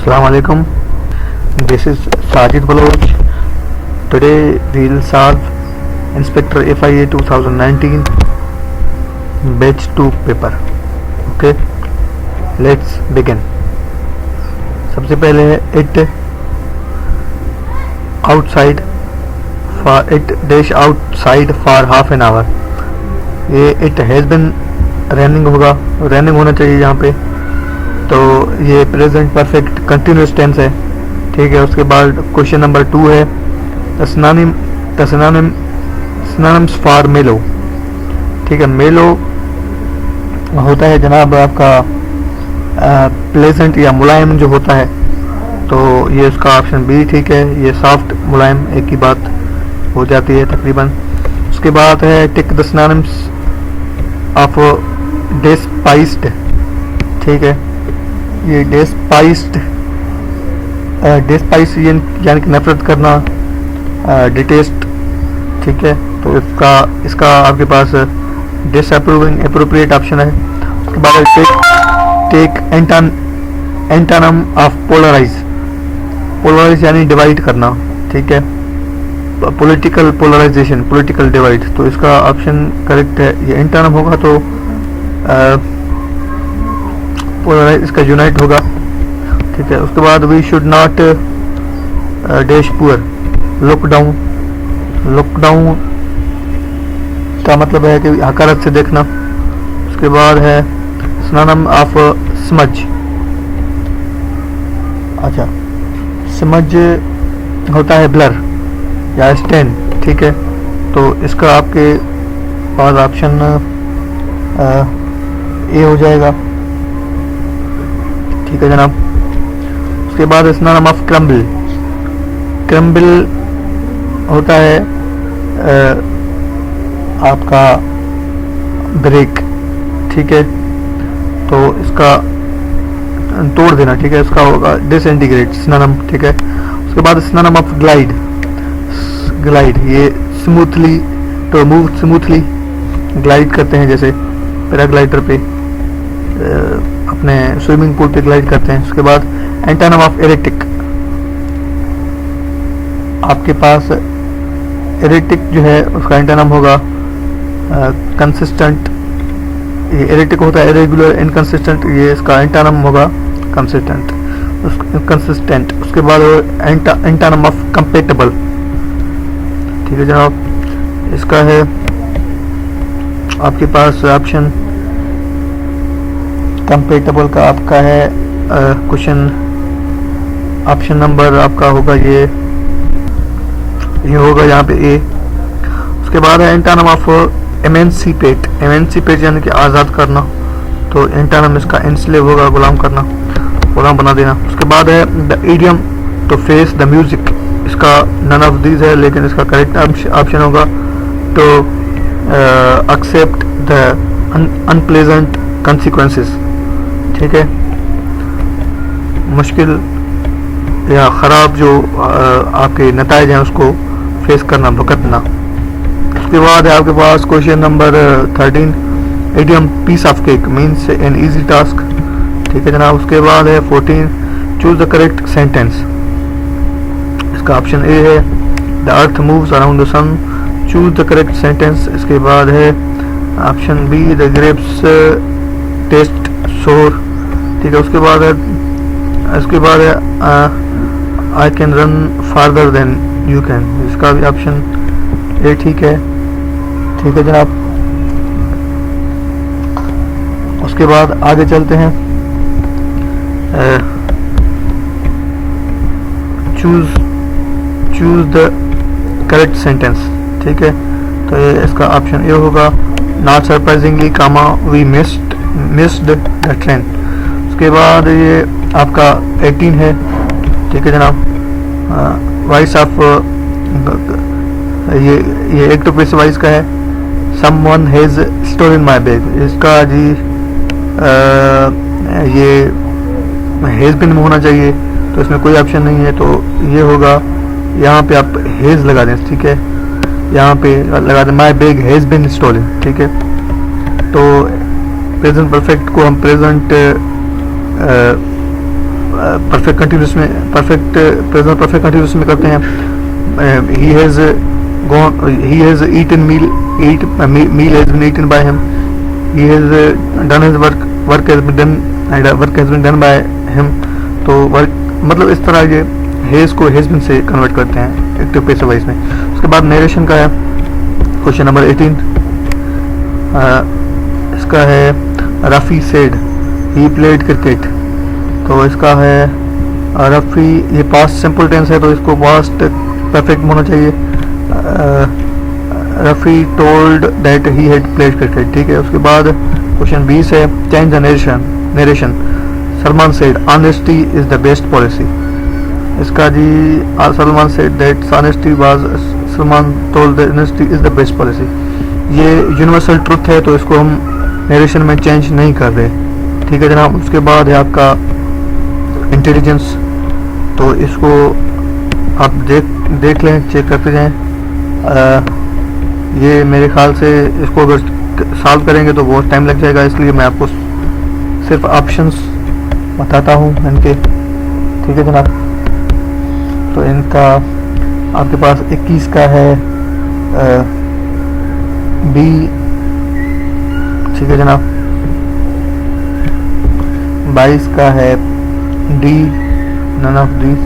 Assalamu alaikum. This is Sajid Baloch. Today we'll solve Inspector FIA 2019 Batch 2 paper. Okay, let's begin. सबसे पहले है it outside for it dash outside for half an hour. ये it has been running होगा, running होना चाहिए यहाँ पे, तो ये प्रेजेंट परफेक्ट कंटिन्यूस टेंस है. ठीक है. उसके बाद क्वेश्चन नंबर 2 है सिनोनिम्स फॉर मेलो. ठीक है. मेलो होता है जनाब आपका प्लेजेंट या मुलायम जो होता है, तो ये उसका ऑप्शन बी ठीक है. ये सॉफ्ट मुलायम एक ही बात हो जाती है तकरीबन. उसके बाद है टिक द सिनोनिम्स ऑफ डेस्पाइस्ड. ठीक है. ये डेस्पाइस्ड यानी कि नफरत करना, डिटेस्ट. ठीक है. तो इसका आपके पास डिसअप्रूविंग अप्रोप्रिएट ऑप्शन है. उसके बाद टेक एंटोनिम ऑफ पोलराइज यानी डिवाइड करना. ठीक है. Political polarisation, political divide. तो इसका ऑप्शन करेक्ट है, ये एंटोनिम होगा तो पोलराइज इसका यूनाइट होगा. ठीक है. उसके बाद we should not dash poor. Look down का मतलब है कि हकारत से देखना. उसके बाद है सिनोनिम ऑफ स्मज. अच्छा, स्मज होता है ब्लर या स्टेन. ठीक है. तो इसका आपके पास ऑप्शन ए हो जाएगा. ठीक है जनाब. उसके बाद सिनोनिम ऑफ क्रम्बल होता है आपका ब्रेक. ठीक है. तो इसका तोड़ देना. ठीक है. इसका होगा डिसइंटीग्रेट सिनोनिम. ठीक है. उसके बाद सिनोनिम ऑफ ग्लाइड. ये स्मूथली, तो मूव स्मूथली, ग्लाइड करते हैं जैसे पैराग्लाइडर पे, अपने स्विमिंग पूल पे ग्लाइड करते हैं. उसके बाद एंटोनिम ऑफ एरेटिक. आपके पास एरेटिक जो है उसका एंटोनिम होगा कंसिस्टेंट. ये एरेटिक होता है इरेगुलर, इनकंसिस्टेंट. ये इसका एंटोनिम होगा कंसिस्टेंट. उसके बाद एंटोनिम ऑफ कंपैटिबल. ठीक है जनाब. इसका है आपके पास ऑप्शन कंपैटिबल का आपका है क्वेश्चन ऑप्शन नंबर आपका होगा ये होगा यहाँ पे ए. उसके बाद है एंटोनिम ऑफ एमेंसिपेट यानी कि आज़ाद करना. तो एंटोनिम इसका एनस्लेव होगा, गुलाम करना, गुलाम बना देना. उसके बाद है the idiom to face the music. इसका नन ऑफ दीज है, लेकिन इसका करेक्ट ऑप्शन होगा to accept the unpleasant consequences. ठीक है. मुश्किल या ख़राब जो आपके नताइज हैं उसको फेस करना, भुगतना. उसके बाद है आपके पास question number 13 idiom piece of cake means an easy task. ठीक है जनाब. उसके बाद है 14 चूज द करेक्ट सेंटेंस. इसका ऑप्शन ए है the earth moves around the sun. Choose the correct sentence. इसके बाद है option B the grapes taste sour. ठीक है. उसके बाद है I can run farther than you can. इसका भी ऑप्शन ए ठीक है. ठीक है जनाब. उसके बाद आगे चलते हैं. Choose the correct sentence. ठीक है. तो ये इसका ऑप्शन ए होगा not surprisingly comma we missed the train. उसके बाद ये आपका 18 है. ठीक है जनाब. वॉइस ऑफ ये एक्टोप्रेस वॉइस का है. Someone has stolen my bag. इसका जी ये हैज बिन होना चाहिए, तो इसमें कोई ऑप्शन नहीं है. तो ये होगा, यहाँ पे आप हैज लगा दें. ठीक है. यहाँ पे लगा दें my bag has been stolen. ठीक है. तो प्रेजेंट परफेक्ट को हम प्रेजेंट परफेक्ट कंटिन्यूस में, परफेक्ट प्रेजेंट परफेक्ट कंटिन्यूस में करते हैं. He has eaten meal has been eaten by him. He has done his work has been done and work has been done by him. तो work मतलब इस तरह ये has को हैज़ बीन से कन्वर्ट करते हैं एक्टिव पैसिव वॉइस में. उसके बाद नरेशन का है क्वेश्चन नंबर 18. इसका है Rafi said he played cricket. तो इसका है रफ़ी, ये पास्ट सिंपल टेंस है तो इसको पास्ट परफेक्ट होना चाहिए. Rafi told that he had played cricket. ठीक है. उसके बाद क्वेश्चन 20 है change the narration. Salman said honesty is the best policy. इसका जी Salman said that honesty was, Salman told that honesty is the best policy. ये यूनिवर्सल ट्रुथ है तो इसको हम नरेशन में चेंज नहीं कर रहे. ठीक है जनाब. उसके बाद है आपका इंटेलिजेंस. तो इसको आप देख लें, चेक करते जाएं. ये मेरे ख्याल से इसको अगर सॉल्व करेंगे तो बहुत टाइम लग जाएगा, इसलिए मैं आपको सिर्फ ऑप्शंस बताता हूँ इनके. ठीक है जनाब. तो इनका आपके पास 21 का है बी. ठीक है जनाब. 22 का है डी, नन ऑफ दीज.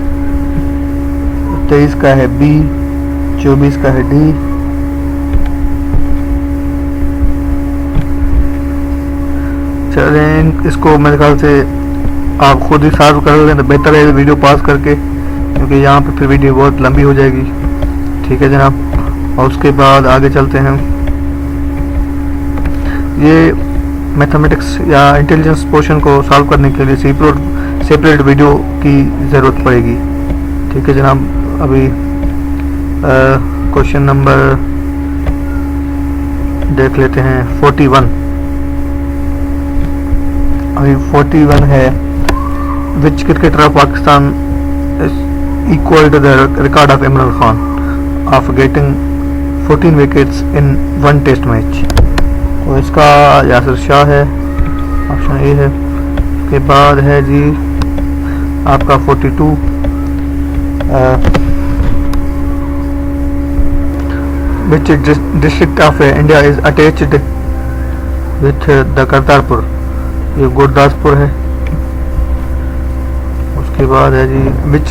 23 का है बी. 24 का है डी. चलें, इसको मेरे ख्याल से आप खुद ही सॉल्व कर लें तो बेहतर है वीडियो पास करके, क्योंकि यहाँ पे फिर वीडियो बहुत लंबी हो जाएगी. ठीक है जनाब. और उसके बाद आगे चलते हैं. ये मैथमेटिक्स या इंटेलिजेंस पोर्शन को सॉल्व करने के लिए सेपरेट वीडियो की ज़रूरत पड़ेगी. ठीक है जनाब. अभी क्वेश्चन नंबर देख लेते हैं 41. अभी 41 है which cricketer of Pakistan equal to the record of Imran Khan of getting 14 wickets in one test match. तो इसका यासिर शाह है, ऑप्शन ए है. उसके बाद है जी आपका 42 which district of India is attached with the Kartarpur. ये गुरदासपुर है. उसके बाद है जी which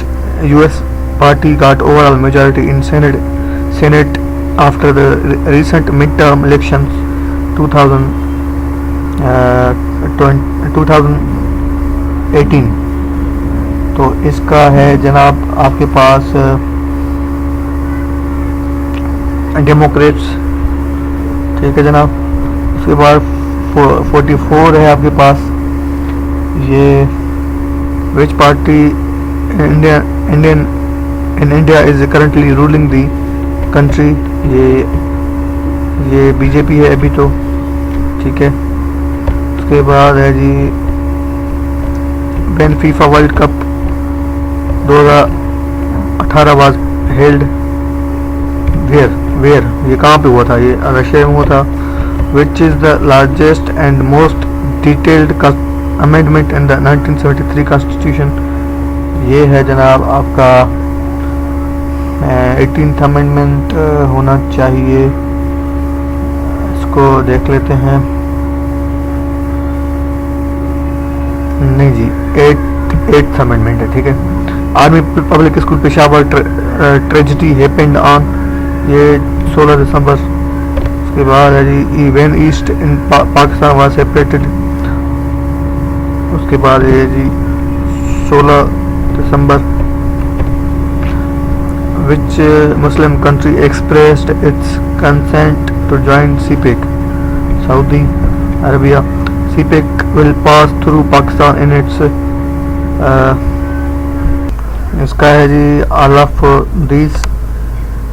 US party got overall majority in Senate after the recent midterm elections 2018. तो इसका है जनाब आपके पास डेमोक्रेट्स. ठीक है जनाब. उसके बाद 44 है आपके पास ये which party in India is currently ruling the country. ये बीजेपी है अभी तो. ठीक है. उसके बाद है जी when FIFA World Cup 2018 was held where ये कहाँ पे हुआ था? ये रशिया में हुआ था. Which is the largest and most detailed amendment in the 1973 constitution. ये है जनाब आपका 18th अमेंडमेंट होना चाहिए. इसको देख लेते हैं. नहीं जी 8th अमेंडमेंट है. ठीक है. Army public school Peshawar tragedy happened on ये 16 दिसंबर. उसके बाद है जी when east in Pakistan was separated. उसके बाद है जी 16 दिसंबर. which Muslim country expressed its consent to join CPEC? Saudi Arabia. CPEC will pass through Pakistan in its इसका है जी all of these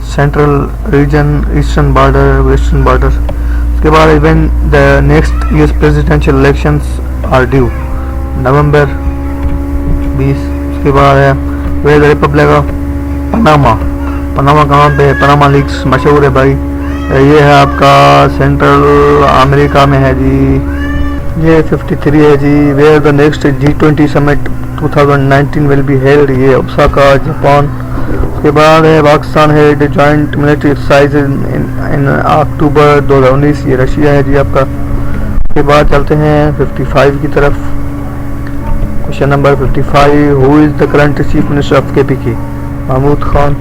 central region, eastern border, western border. उसके बाद when the next US presidential elections are due नवंबर 20. उसके बाद है where the Republic of Panama कहाँ पे है? पनामा लीक्स मशहूर है भाई. ये है आपका सेंट्रल अमेरिका में है जी. ये 53 है जी where the next G20 summit 2019 will be held, ये ओसाका जापान। उसके बाद है Pakistan had joint military exercise in October 2019, ये रशिया है जी आपका। उसके बाद चलते हैं 55 की तरफ। Question number 55, who is the current chief minister of KPK? Mahmood Khan.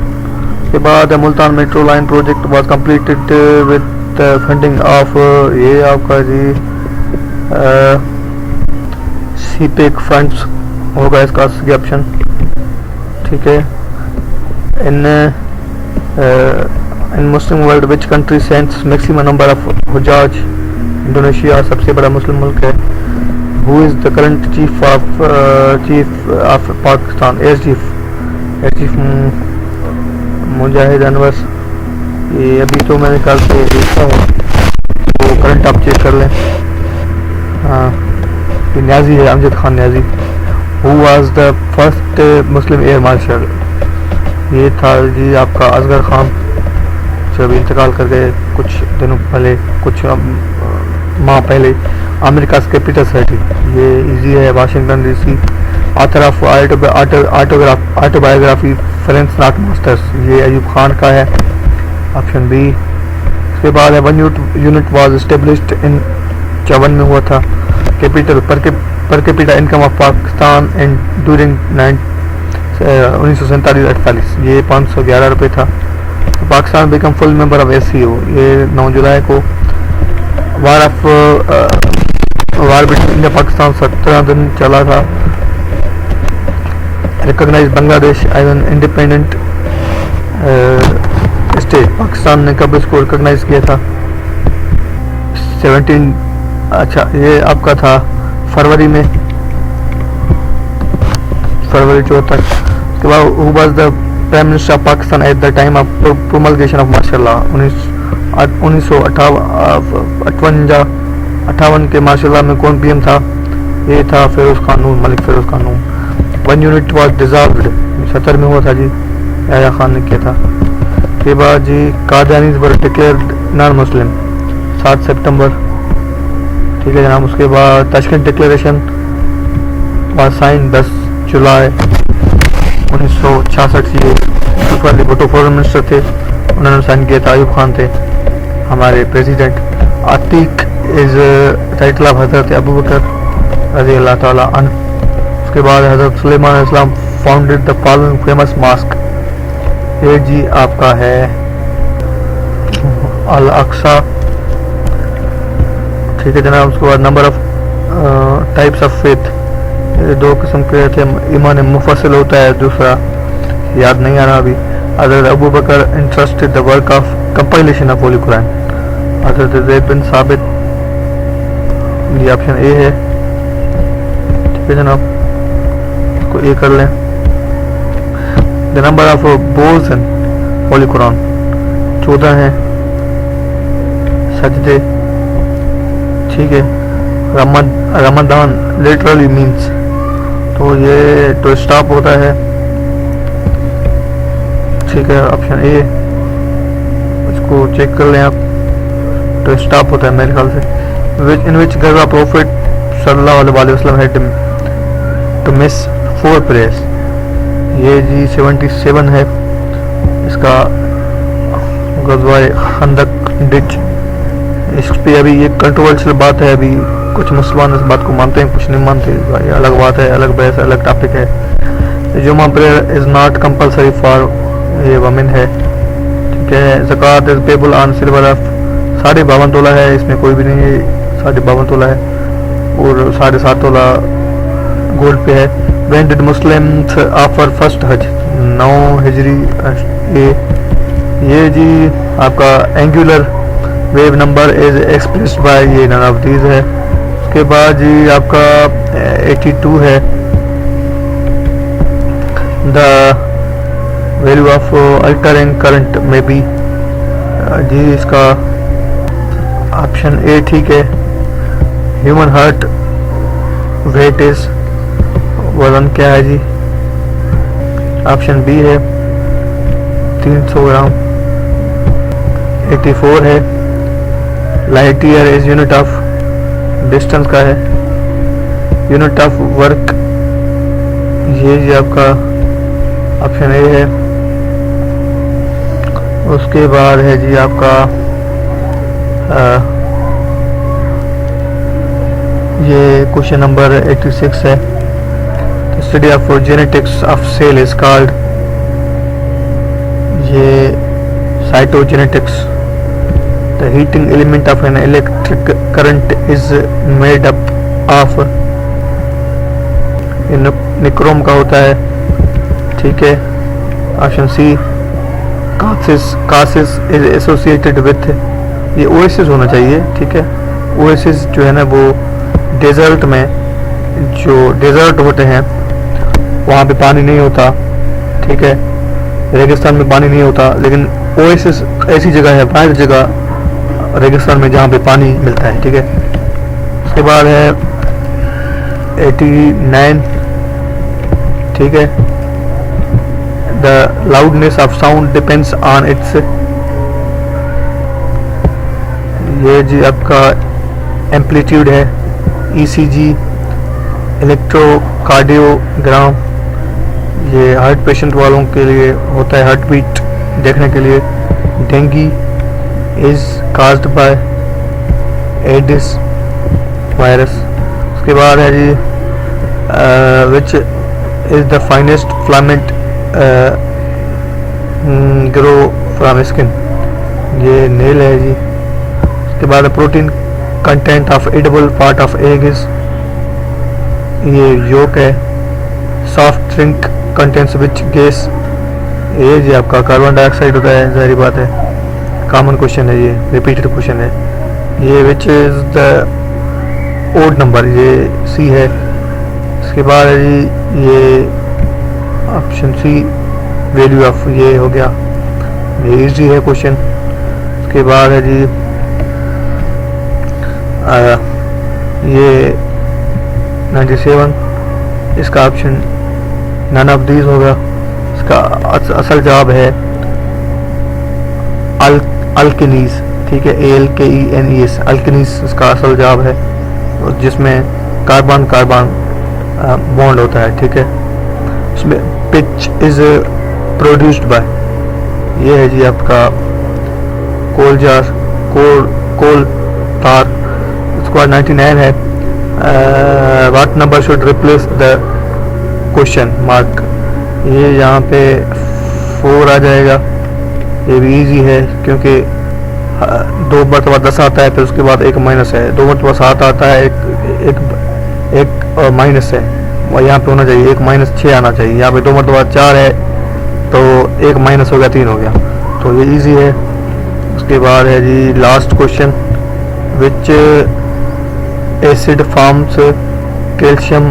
उसके बाद Multan metro line project was completed with funding of, ये आपका जी CPEC फंड्स होगा इसका सही ऑप्शन, ठीक है। In Muslim world which country sends maximum number of हुजाज? इंडोनेशिया सबसे बड़ा मुस्लिम मुल्क है। Who is the current chief of Pakistan? Air chief Mujahid Anwar. ये अभी तो मैंने कल से देखा है, वो करंट आप चेक कर लें। हाँ, ये न्याजी है, Amjad Khan Niazi. Who was the first Muslim air marshal? ये था जी आपका असगर खान, जो अभी इंतकाल कर गए कुछ दिनों पहले, कुछ माह पहले। अमेरिका कैपिटल सिटी, ये इजी है, Washington DC। Author of autobiography French not masters, ये अयूब खान का है, ऑप्शन बी। उसके बाद है one unit was established in 54 में हुआ था। Capital per capita income of Pakistan and during 1947-48, ये 511 रुपये था। तो Pakistan become full member of SCO, ये 9 जुलाई को। वार बिटवीन इंडिया पाकिस्तान 17 दिन चला था। Recognise Bangladesh as an independent state, Pakistan ने कब इसको रिकॉग्नाइज किया था? 17, अच्छा ये आपका था फरवरी में, फरवरी 74। उसके बाद who was the prime minister of Pakistan at the time of promulgation of martial law? 1958 के मार्शल लॉ में कौन PM था? ये था फिरोज कानून, मलिक फिरोज कानून। वन यूनिट वाज डिसॉल्व्ड, 70 में हुआ था जी, याया खान ने किया था। के बाद जी कादियानीज वर डिक्लेयर्ड नॉन मुस्लिम, 7 सितंबर, ठीक है जनाब। उसके बाद ताशकंद डिक्लेरेशन वाज साइन 10 जुलाई 1966, ये यूसुफ अली भुट्टो फॉरेन मिनिस्टर थे, उन्होंने साइन किया था। अयूब खान थे हमारे president. Atiq is title of Hazrat Abu बकर रज़ी अल्लाह ताला अन्हु। उसके बाद हजरत सुलेमान अलैहिस्सलाम founded the following famous mosque, ये जी आपका है अल अक्सा, ठीक है जनाब। उसके बाद number of types of faith, ये 2 किस्म के थे, ईमान मुफस्सिल होता है, दूसरा याद नहीं आ रहा अभी। Hazrat Abu Bakr interested the work of compilation of holy Quran, Hazrat Zaid बिन साबित, ये ऑप्शन ए है, ठीक है जनाब, इसको ए कर लें। द नंबर ऑफ बोल्स इन होली कुरान 14 है। सजदे, ठीक है। रमदान लिटरली मीन्स, तो ये तो स्टॉप होता है, ठीक है, ऑप्शन ए, इसको चेक कर लें आप, तो स्टॉप होता है मेरे ख्याल से। इन विच गज़वा प्रॉफिट सल्लल्लाहु अलैहि वसल्लम हैड टू मिस 4 प्रेयर्स, ये जी 77 है इसका, गज़वा खंदक डिच। इस पे अभी ये कंट्रोवर्शियल बात है, अभी कुछ मुसलमान इस बात को मानते हैं, कुछ नहीं मानते, ये अलग बात है, अलग बहस, अलग टॉपिक है। Juma prayer is not compulsory for, ये वमेन है, ठीक है। Zakat is payable on silver of, 52.5 tola है, इसमें कोई भी नहीं है, 52.5 तोला है, और 7.5 तोला गोल्ड पे है। When did Muslims offer first हज? 9 हिजरी। ये जी आपका angular wave number is expressed by, ये नन ऑफ दीज है। उसके बाद जी आपका 82 है। The value of altering current में भी, जी इसका ऑप्शन ए ठीक है। ह्यूमन हार्ट वेट इज, वजन क्या है जी? ऑप्शन बी है 300 ग्राम। 84 है। Light year is unit of distance का है। यूनिट ऑफ वर्क ये जी आपका ऑप्शन ए है। उसके बाद है जी आपका ये क्वेश्चन नंबर 86 है। Study of genetics of cell is called, ये cytogenetics. The heating element of an electric current is made up of, nichrome का होता है, ठीक है। ऑप्शन सी कासिस इज एसोसिएटेड विथ, ये ओएसिस होना चाहिए, ठीक है। ओएसिस जो है ना वो डेजर्ट में, जो डेजर्ट होते हैं वहाँ पे पानी नहीं होता, ठीक है। रेगिस्तान में पानी नहीं होता, लेकिन ओएसिस ऐसी जगह है, वाइड जगह रेगिस्तान में जहाँ पे पानी मिलता है, ठीक है। उसके बाद है 89, ठीक है। The loudness of sound depends on it's, ये जी आपका एम्पलीट्यूड है। ईसीजी, इलेक्ट्रोकार्डियोग्राम, ये हार्ट पेशेंट वालों के लिए होता है, हार्ट बीट देखने के लिए। Dengue is caused by Aedes virus. उसके बाद है जी which is the finest filament grow from skin, ये नेल है जी। उसके बाद protein content of edible part of egg is, ये योक है। Soft drink contents which gas, ये जी आपका कार्बन डाइऑक्साइड होता है, जाहिर बात है, कॉमन क्वेश्चन है, ये रिपीटेड क्वेश्चन है। ये which is the odd number, ये सी है। उसके बाद है जी ये ऑप्शन सी वैल्यू ऑफ, ये हो गया, ये इजी है क्वेश्चन। उसके बाद है जी ये 97, इसका ऑप्शन नन ऑफ दीज होगा। इसका असल जवाब है अल्केनीज, ठीक है, ALKENES, अल्केनीज इसका असल जवाब है, जिसमें कार्बन कार्बन बॉन्ड होता है, ठीक है। उसमें पिच इज प्रोड्यूस्ड बाय, ये है जी आपका कोल जार, कोल तार। उसके बाद 99 है, what number should replace the question mark, ये यहाँ पे 4 आ जाएगा। ये भी इजी है क्योंकि 2 मरतबा 10 आता है, फिर उसके बाद एक माइनस है, 2 मरतबा 7 आता है, एक माइनस है, और यहाँ पे होना चाहिए 1 माइनस 6 आना चाहिए। यहाँ पे 2 मरतबा 4 है तो 1 माइनस हो गया, 3 हो गया, तो ये इजी है। उसके बाद है जी last question, which acid forms calcium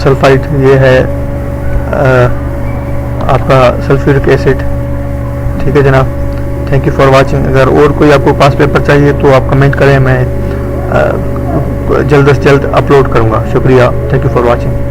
sulphide, ये है आपका सल्फ्यूरिक एसिड, ठीक है जनाब। Thank you for watching. अगर और कोई आपको पास पेपर चाहिए तो आप कमेंट करें, मैं जल्द से जल्द अपलोड करूँगा। शुक्रिया, थैंक यू फॉर वाचिंग।